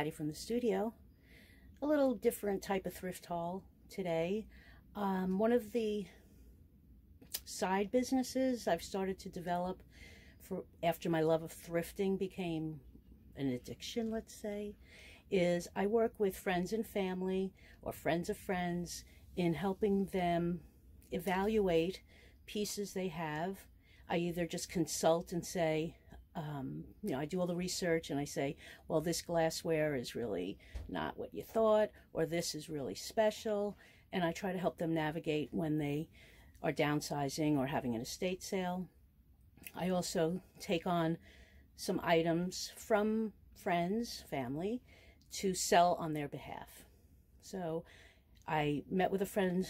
everybody from the studio. A little different type of thrift haul today. One of the side businesses I've started to develop after my love of thrifting became an addiction, let's say, is I work with friends and family or friends of friends in helping them evaluate pieces they have. I either just consult and say, I do all the research and I say, well, this glassware is really not what you thought, or this is really special. And I try to help them navigate when they are downsizing or having an estate sale. I also take on some items from friends, family, to sell on their behalf. So I met with a friend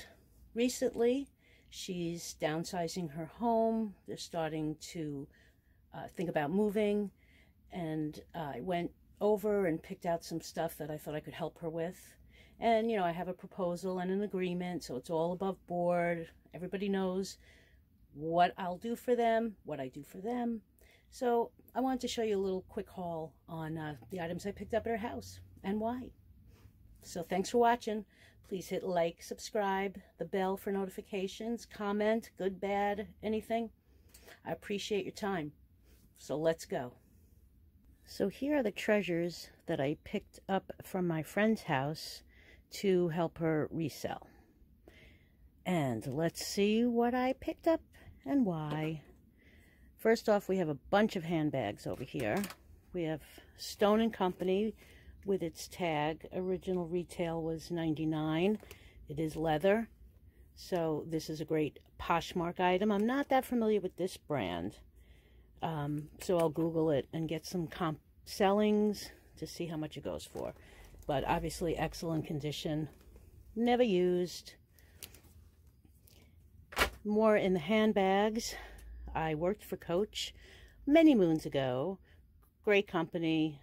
recently. She's downsizing her home. They're starting to think about moving, and I went over and picked out some stuff that I thought I could help her with. And I have a proposal and an agreement, so it's all above board. Everybody knows what I'll do for them, what I do for them. So I wanted to show you a little quick haul on the items I picked up at her house and why. So thanks for watching. Please hit like, subscribe, the bell for notifications, comment, good, bad, anything. I appreciate your time. So let's go. So here are the treasures that I picked up from my friend's house to help her resell. And let's see what I picked up and why. First off, we have a bunch of handbags over here. We have Stone & Company with its tag. Original retail was $99. It is leather. So this is a great Poshmark item. I'm not that familiar with this brand. So I'll Google it and get some comp sellings to see how much it goes for. But obviously excellent condition. Never used. More in the handbags. I worked for Coach many moons ago. Great company.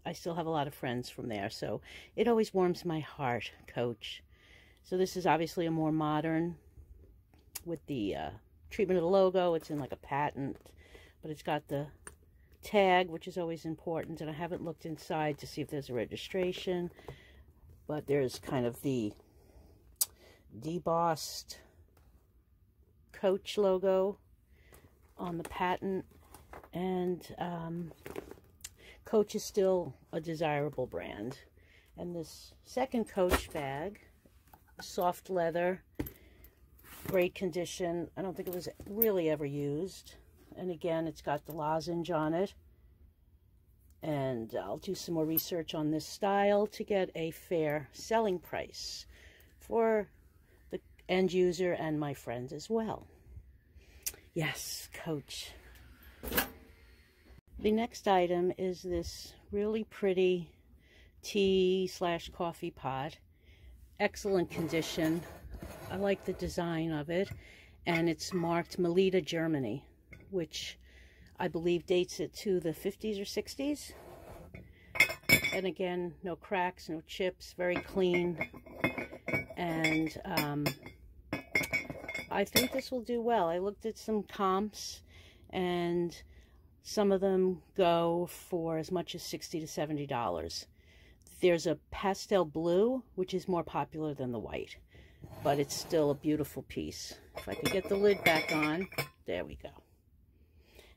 I still have a lot of friends from there, so it always warms my heart, Coach. So this is obviously a more modern, with the treatment of the logo. It's in like a patent, but it's got the tag, which is always important, and I haven't looked inside to see if there's a registration, but there's kind of the debossed Coach logo on the patent, and Coach is still a desirable brand. And this second Coach bag, soft leather, great condition. I don't think it was really ever used. And again, it's got the lozenge on it. And I'll do some more research on this style to get a fair selling price for the end user and my friends as well. Yes, Coach. The next item is this really pretty tea/coffee pot. Excellent condition. I like the design of it. And it's marked Melita, Germany, which I believe dates it to the 50s or 60s. And again, no cracks, no chips, very clean. And I think this will do well. I looked at some comps, and some of them go for as much as $60 to $70. There's a pastel blue, which is more popular than the white, but it's still a beautiful piece. If I could get the lid back on, there we go.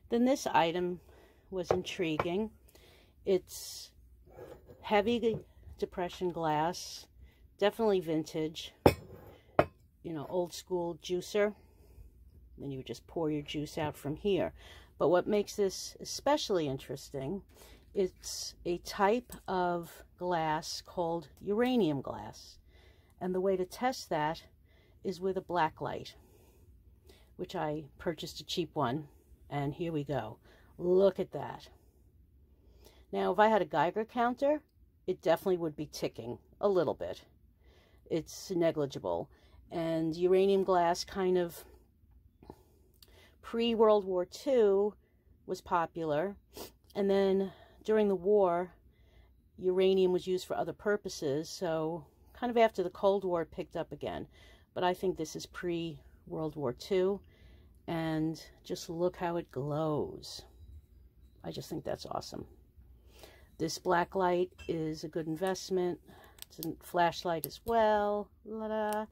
Then this item was intriguing. It's heavy depression glass, definitely vintage, old school juicer. Then you would just pour your juice out from here. But what makes this especially interesting, it's a type of glass called uranium glass. And the way to test that is with a black light, which I purchased a cheap one. And here we go. Look at that. Now, if I had a Geiger counter, it definitely would be ticking a little bit. It's negligible. And uranium glass kind of pre-World War II was popular. And then during the war, uranium was used for other purposes. So kind of after the Cold War, it picked up again. But I think this is pre-World War II. And just look how it glows. I just think that's awesome. This black light is a good investment. It's a flashlight as well. La-da.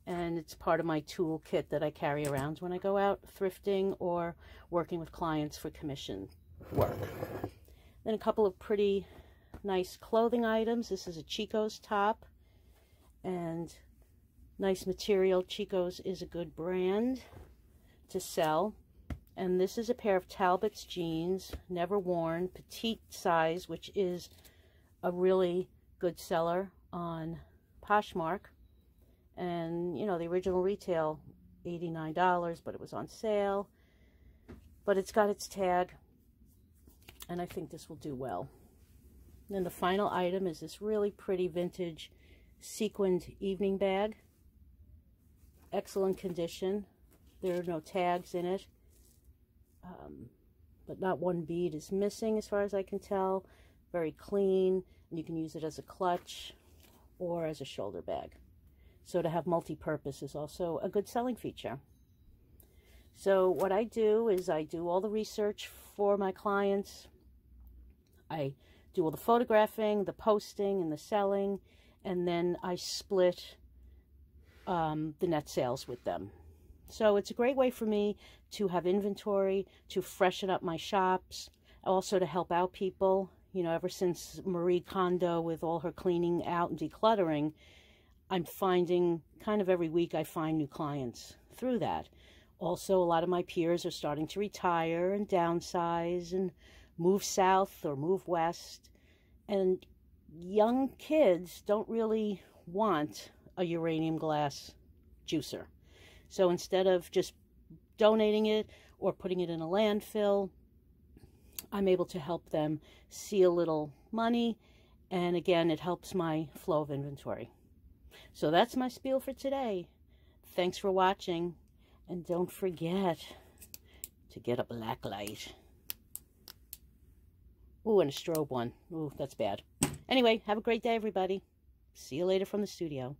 And it's part of my tool kit that I carry around when I go out thrifting or working with clients for commission work. Then a couple of pretty nice clothing items. This is a Chico's top, and nice material. Chico's is a good brand to sell. And this is a pair of Talbot's jeans, never worn, petite size, which is a really good seller on Poshmark. And, you know, the original retail, $89, but it was on sale. But it's got its tag, and I think this will do well. And then the final item is this really pretty vintage sequined evening bag. Excellent condition. There are no tags in it. But not one bead is missing as far as I can tell. Very clean, and you can use it as a clutch or as a shoulder bag. So to have multi-purpose is also a good selling feature. So what I do is I do all the research for my clients. I do all the photographing, the posting, and the selling, and then I split the net sales with them. So it's a great way for me to have inventory, to freshen up my shops, also to help out people. You know, ever since Marie Kondo with all her cleaning out and decluttering, I'm finding kind of every week I find new clients through that. Also, a lot of my peers are starting to retire and downsize and move south or move west. And young kids don't really want a uranium glass juicer. So instead of just donating it or putting it in a landfill, I'm able to help them see a little money. And again, it helps my flow of inventory. So that's my spiel for today. Thanks for watching. And don't forget to get a black light. Ooh, and a strobe one. Ooh, that's bad. Anyway, have a great day, everybody. See you later from the studio.